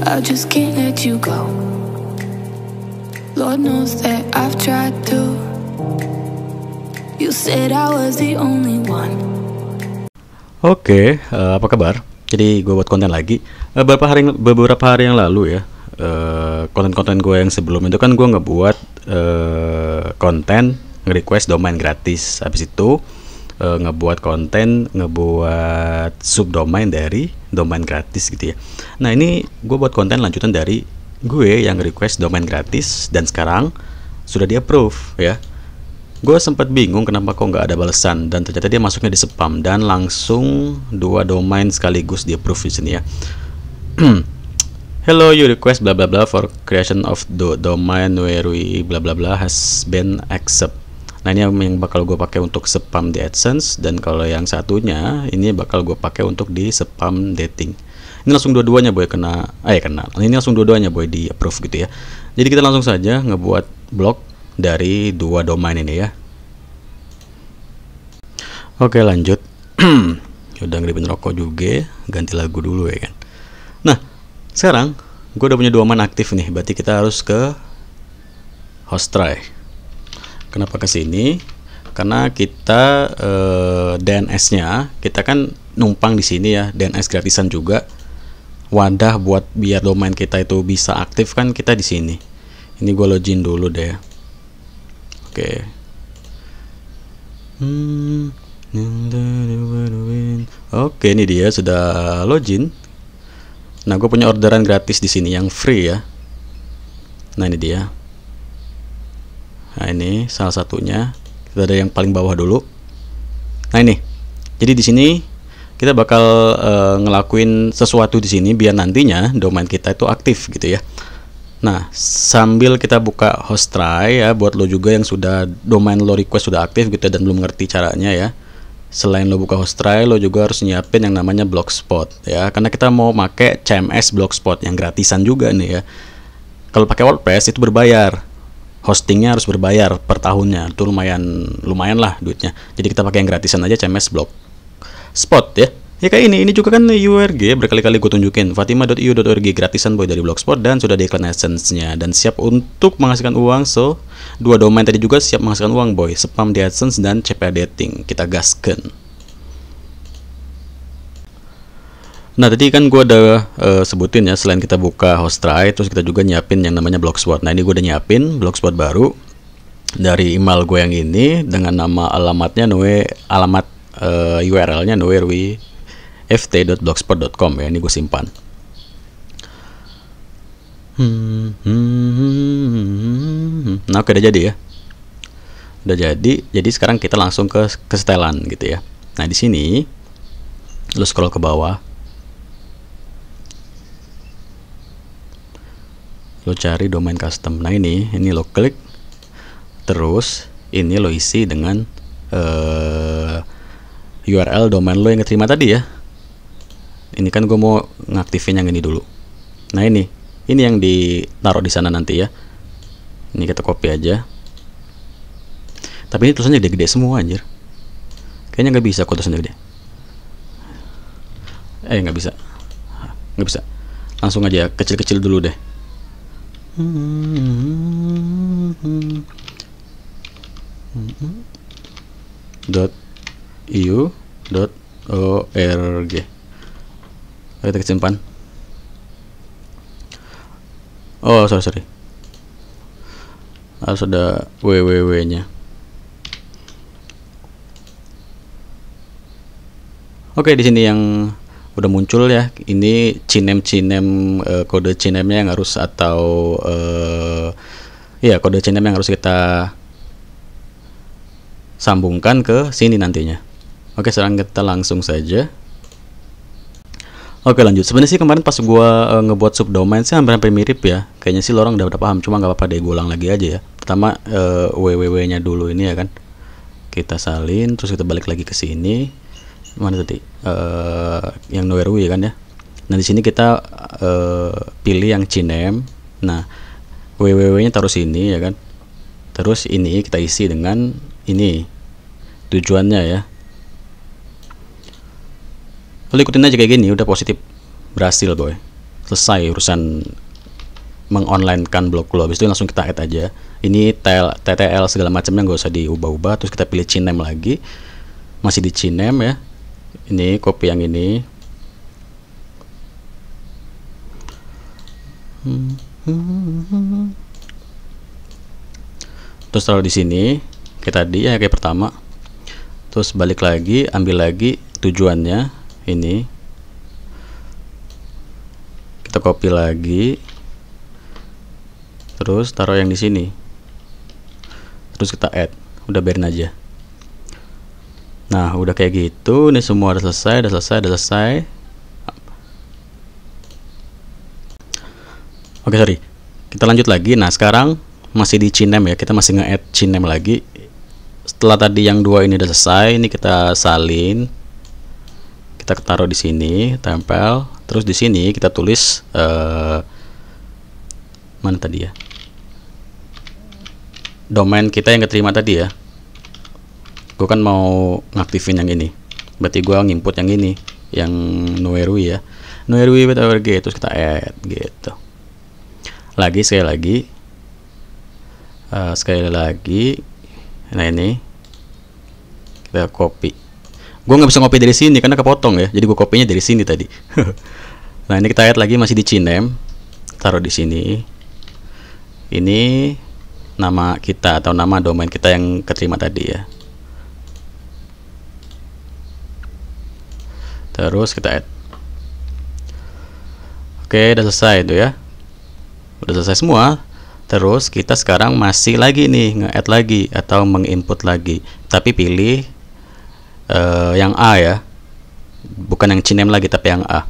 I just can't let you go. Lord knows that I've tried to. You said I was the only one. Oke, apa kabar? Jadi gue buat konten lagi. Beberapa hari yang lalu ya, konten-konten gue yang sebelum itu kan gue ngebuat konten nge-request domain gratis. Habis itu ngebuat subdomain dari domain gratis gitu ya. Nah ini gue buat konten lanjutan dari gue yang request domain gratis dan sekarang sudah di approve ya. Gue sempat bingung kenapa kok nggak ada balasan, dan ternyata dia masuknya di spam dan langsung 2 domain sekaligus di approve di sini ya. Hello, you request bla bla bla for creation of the domain where we bla bla bla has been accept. Nah ini yang bakal gue pakai untuk spam di AdSense, dan kalau yang satunya ini bakal gue pakai untuk di spam dating. Ini langsung dua-duanya boy kena. Ini langsung dua-duanya boy di approve gitu ya. Jadi kita langsung saja ngebuat blog dari 2 domain ini ya. Oke lanjut. Udah ngeripin rokok juga, ganti lagu dulu ya kan. Nah sekarang gue udah punya domain aktif nih, berarti kita harus ke Hostry. Kenapa ke sini? Karena kita DNS-nya kita kan numpang di sini ya, DNS gratisan juga. Wadah buat biar domain kita itu bisa aktif kan kita di sini. Ini gue login dulu deh. Oke. Oke, ini dia sudah login. Nah, gue punya orderan gratis di sini yang free ya. Nah, ini dia. Nah, ini salah satunya. Kita ada yang paling bawah dulu. Nah, ini. Jadi di sini kita bakal ngelakuin sesuatu di sini biar nantinya domain kita itu aktif gitu ya. Nah, sambil kita buka Hostry ya, buat lo juga yang sudah domain lo request sudah aktif gitu dan belum ngerti caranya ya. Selain lo buka Hostry, lo juga harus nyiapin yang namanya Blogspot ya, karena kita mau pakai CMS Blogspot yang gratisan juga nih ya. Kalau pakai WordPress itu berbayar. Hostingnya harus berbayar per tahunnya. Itu lumayan lah duitnya. Jadi kita pakai yang gratisan aja, CMS Blogspot ya. Ya kayak ini juga kan URG berkali-kali gue tunjukin, fatima.io.org gratisan boy dari Blogspot dan sudah di iklan AdSense-nya dan siap untuk menghasilkan uang. So 2 domain tadi juga siap menghasilkan uang boy, spam di AdSense dan CPA dating. Kita gasken. Nah tadi kan gue udah sebutin ya, selain kita buka Hostry, terus kita juga nyiapin yang namanya Blogspot. Nah ini gue udah nyiapin Blogspot baru dari email gue yang ini dengan nama alamatnya URL-nya ft.blogspot.com ya. Ini gue simpan. Nah oke, udah jadi ya. Udah jadi. Jadi sekarang kita langsung ke setelan gitu ya. Nah di sini lu scroll ke bawah. Lo cari domain custom. Nah ini lo klik, terus ini lo isi dengan URL domain lo yang keterima tadi ya. Ini kan gue mau ngaktifin yang ini dulu. Nah ini yang ditaruh di sana nanti ya. Ini kita copy aja. Tapi ini tulisannya gede-gede semua anjir. Kayaknya nggak bisa kok tulisannya gede. Nggak bisa. Langsung aja kecil-kecil dulu deh. .io.org. Kita simpan. Oh sorry, harus ada www nya. Oke, di sini yang udah muncul ya, ini cinem kode cinemnya yang harus, atau kode cinem yang harus kita sambungkan ke sini nantinya. Oke, sekarang kita langsung saja. Oke lanjut. Sebenarnya sih kemarin pas gua ngebuat subdomain sih hampir mirip ya. Kayaknya sih lo orang udah paham, cuma nggak apa-apa deh, gue ulang lagi aja ya. Pertama www nya dulu ini ya kan. Kita salin, terus kita balik lagi ke sini. Mana tadi? Yang nowhere ya kan ya. Nah di sini kita pilih yang cinem. Nah www nya taruh sini ya kan. Terus ini kita isi dengan ini tujuannya ya. Lalu ikutin aja kayak gini, udah positif, berhasil boy. selesai urusan mengonlinekan blog lo. Habis itu langsung kita add aja. Ini TTL segala macamnya nggak usah diubah-ubah. Terus kita pilih CNAME lagi, masih di CNAME ya. Ini copy yang ini. Terus taruh di sini kayak tadi ya, kayak pertama. Terus balik lagi, ambil lagi tujuannya ini. Kita copy lagi. Terus taruh yang di sini. Terus kita add. Udah biarin aja. Nah, udah kayak gitu. Ini semua udah selesai, Oke, sorry. Kita lanjut lagi. Nah, sekarang masih di CNAME ya. Kita masih nge-add CNAME lagi. Setelah tadi yang dua ini udah selesai, ini kita salin. Kita taruh di sini, tempel. Terus di sini kita tulis mana tadi ya? Domain kita yang keterima tadi ya. Gue kan mau ngaktifin yang ini. Berarti gue nginput yang ini, yang Nuerui ya. Nuerui.org. Terus kita add gitu. Sekali lagi. Nah, ini kita copy. Gue nggak bisa copy dari sini karena kepotong ya. Jadi gue copy-nya dari sini tadi. Nah, ini kita add lagi, masih di CNAME. Taruh di sini. Ini nama kita atau nama domain kita yang keterima tadi ya. Terus kita add. Oke, udah selesai itu ya. Udah selesai semua. Terus kita sekarang masih lagi nih nge-add lagi atau menginput lagi. Tapi pilih yang A ya. Bukan yang CNAME lagi tapi yang A.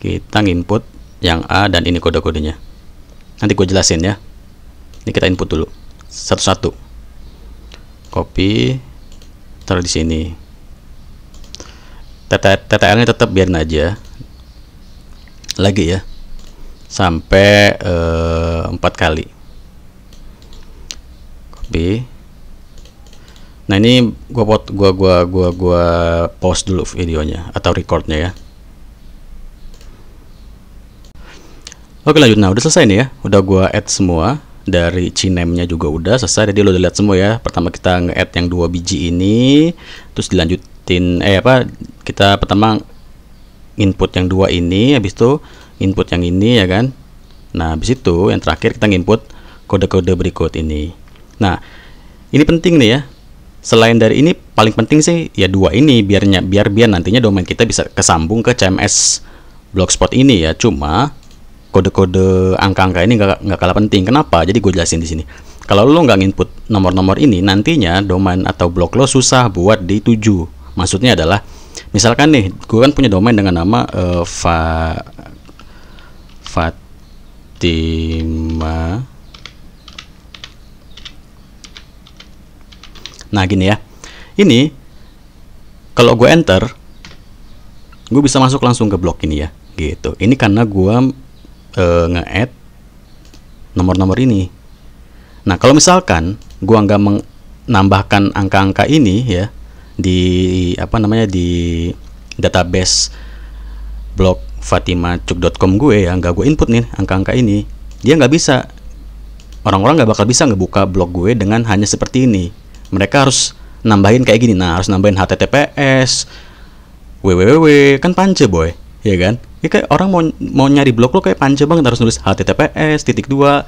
Kita nginput yang A dan ini kode-kodenya. Nanti gue jelasin ya. Ini kita input dulu satu-satu. Copy, taruh di sini. TTL-nya tetap biarin aja. Lagi ya. Sampai 4 kali. Copy. Nah, ini gua pause dulu videonya atau recordnya ya. Oke, lanjut. Nah, udah selesai nih ya. Udah gua add semua. Dari CNAME-nya juga udah selesai. Jadi lo udah lihat semua ya. Pertama kita nge-add yang 2 biji ini, terus dilanjutin kita pertama input yang 2 ini, habis itu input yang ini ya kan. Nah, habis itu yang terakhir kita input kode-kode berikut ini. Nah, ini penting nih ya. Selain dari ini paling penting sih ya 2 ini biar nantinya domain kita bisa kesambung ke CMS Blogspot ini ya. Cuma kode-kode angka-angka ini nggak kalah penting. Kenapa? Jadi gue jelasin di sini. Kalau lo nggak input nomor-nomor ini, nantinya domain atau blog lo susah buat dituju. Maksudnya adalah, misalkan nih, gue kan punya domain dengan nama Fatima. Nah, gini ya. Ini kalau gue enter, gue bisa masuk langsung ke blog ini ya. Gitu. Ini karena gue nge-add nomor-nomor ini. Nah, kalau misalkan gua nggak menambahkan angka-angka ini ya di di database blog fatimacuk.com gue ya, nggak gue input nih angka-angka ini, dia nggak bisa, orang-orang nggak bakal bisa ngebuka blog gue dengan hanya seperti ini. Mereka harus nambahin kayak gini. Nah, harus nambahin https, www, kan panjang boy, ya kan? Ya kayak orang mau nyari blog lo kayak panjang banget, harus nulis https://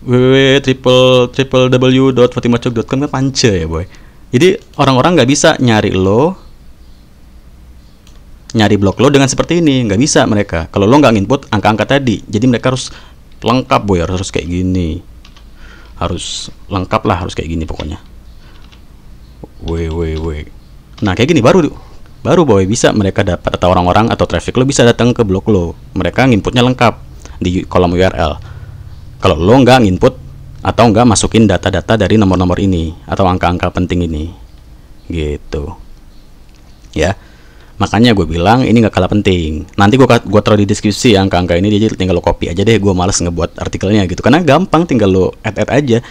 www.fatimacuk.com kan panjang ya boy. Jadi orang-orang nggak bisa nyari blog lo dengan seperti ini, nggak bisa mereka. Kalau lo nggak input angka-angka tadi, jadi mereka harus lengkap boy, harus kayak gini, harus lengkap lah, harus kayak gini pokoknya. Nah, kayak gini baru boy bisa mereka dapat, atau orang-orang atau traffic lo bisa datang ke blog lo. Mereka nginputnya lengkap di kolom URL. Kalau lo nggak nginput atau nggak masukin data-data dari nomor-nomor ini atau angka-angka penting ini, gitu ya. Makanya gue bilang ini nggak kalah penting. Nanti gue taruh di deskripsi angka-angka ini, jadi tinggal lo copy aja deh. Gue males ngebuat artikelnya gitu karena gampang, tinggal lo add aja.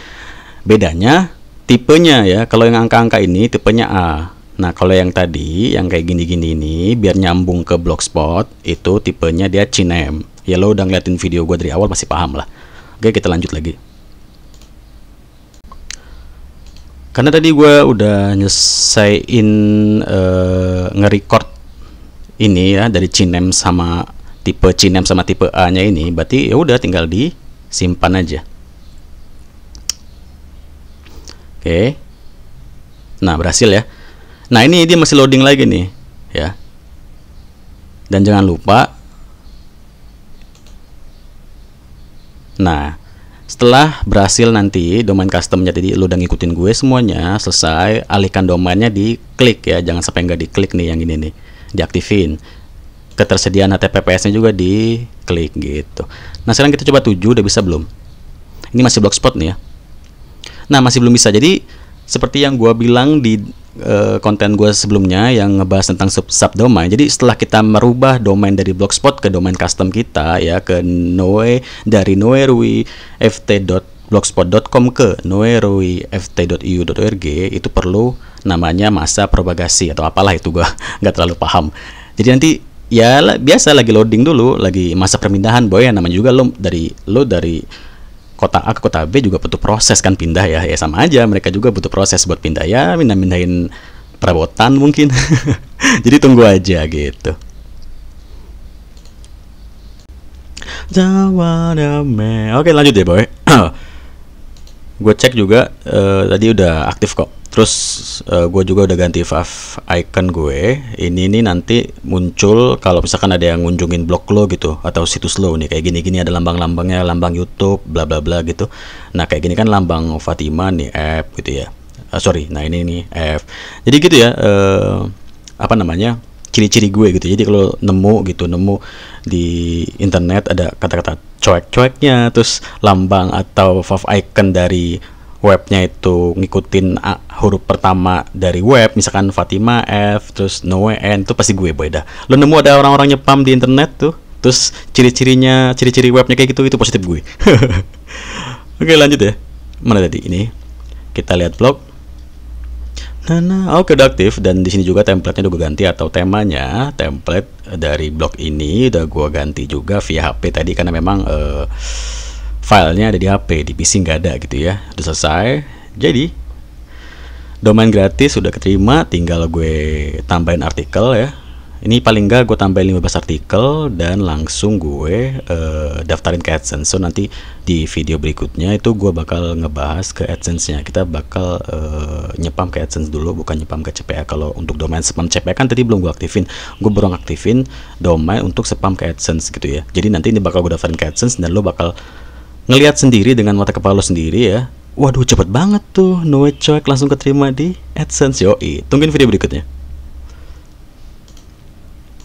Bedanya tipenya ya. Kalau yang angka-angka ini tipenya A. Nah, kalau yang tadi, yang kayak gini-gini ini, biar nyambung ke Blogspot, itu tipenya dia Cinem. Ya lo udah ngeliatin video gue dari awal masih paham lah. Oke, kita lanjut lagi. Karena tadi gue udah nyelesain nge-record ini ya dari Cinem sama tipe A-nya ini, berarti ya udah tinggal disimpan aja. Oke. Nah, berhasil ya. Nah, ini dia masih loading lagi nih, ya. Dan jangan lupa, nah, setelah berhasil nanti domain customnya, tadi lu udah ngikutin gue semuanya, selesai, alihkan domainnya diklik ya, jangan sampai nggak diklik nih yang ini nih, diaktifin. Ketersediaan HTTPS-nya juga diklik gitu. Nah, sekarang kita coba 7, udah bisa belum? Ini masih Blogspot nih ya. Nah, masih belum bisa. Jadi seperti yang gue bilang di konten gue sebelumnya yang ngebahas tentang subdomain. Jadi setelah kita merubah domain dari Blogspot ke domain custom kita ya, ke dari noeruift.blogspot.com ke noeruift.eu.org, itu perlu namanya masa propagasi atau apalah itu, gue nggak terlalu paham. Jadi nanti ya biasa lagi loading dulu, lagi masa perpindahan boy, ya namanya juga lo dari kota A ke kota B juga butuh proses kan, pindah ya sama aja, mereka juga butuh proses buat pindah ya, mindahin perabotan mungkin. Jadi tunggu aja gitu. Oke, lanjut deh boy. Gue cek juga tadi udah aktif kok. Terus gue juga udah ganti fav icon gue. Ini nanti muncul kalau misalkan ada yang ngunjungin blog lo gitu, atau situs lo nih kayak gini-gini, ada lambang-lambangnya, lambang YouTube bla bla bla gitu. Nah, kayak gini kan lambang Fatima nih, F gitu ya. Nah ini nih F. Jadi gitu ya, apa namanya, ciri-ciri gue gitu. Jadi kalau nemu di internet ada kata-kata coek-coeknya, terus lambang atau fav icon dari webnya itu ngikutin huruf pertama dari web, misalkan Fatima F terus Noe N, itu pasti gue boy dah. Lo nemu ada orang-orang nyepam di internet tuh, terus ciri-ciri webnya kayak gitu, itu positif gue. Oke, lanjut ya. Mana tadi ini? Kita lihat blog. Oke, udah aktif, dan di sini juga template-nya udah gue ganti, atau temanya, template dari blog ini udah gue ganti juga via HP tadi, karena memang filenya ada di HP, di PC nggak ada gitu ya. Udah selesai. Jadi domain gratis sudah keterima, tinggal gue tambahin artikel ya. Ini paling nggak gue tambahin 15 artikel dan langsung gue daftarin ke AdSense. So nanti di video berikutnya itu gue bakal ngebahas ke AdSense-nya. Kita bakal nyepam ke AdSense dulu, bukan nyepam ke CPA. Kalau untuk domain spam CPA kan tadi belum gue aktifin. Gue baru aktifin domain untuk spam ke AdSense gitu ya. Jadi nanti ini bakal gue daftarin ke AdSense dan lo bakal ngelihat sendiri dengan mata kepala lo sendiri ya. Waduh, cepet banget tuh, Noe coek langsung keterima di AdSense. Yoi, tungguin video berikutnya.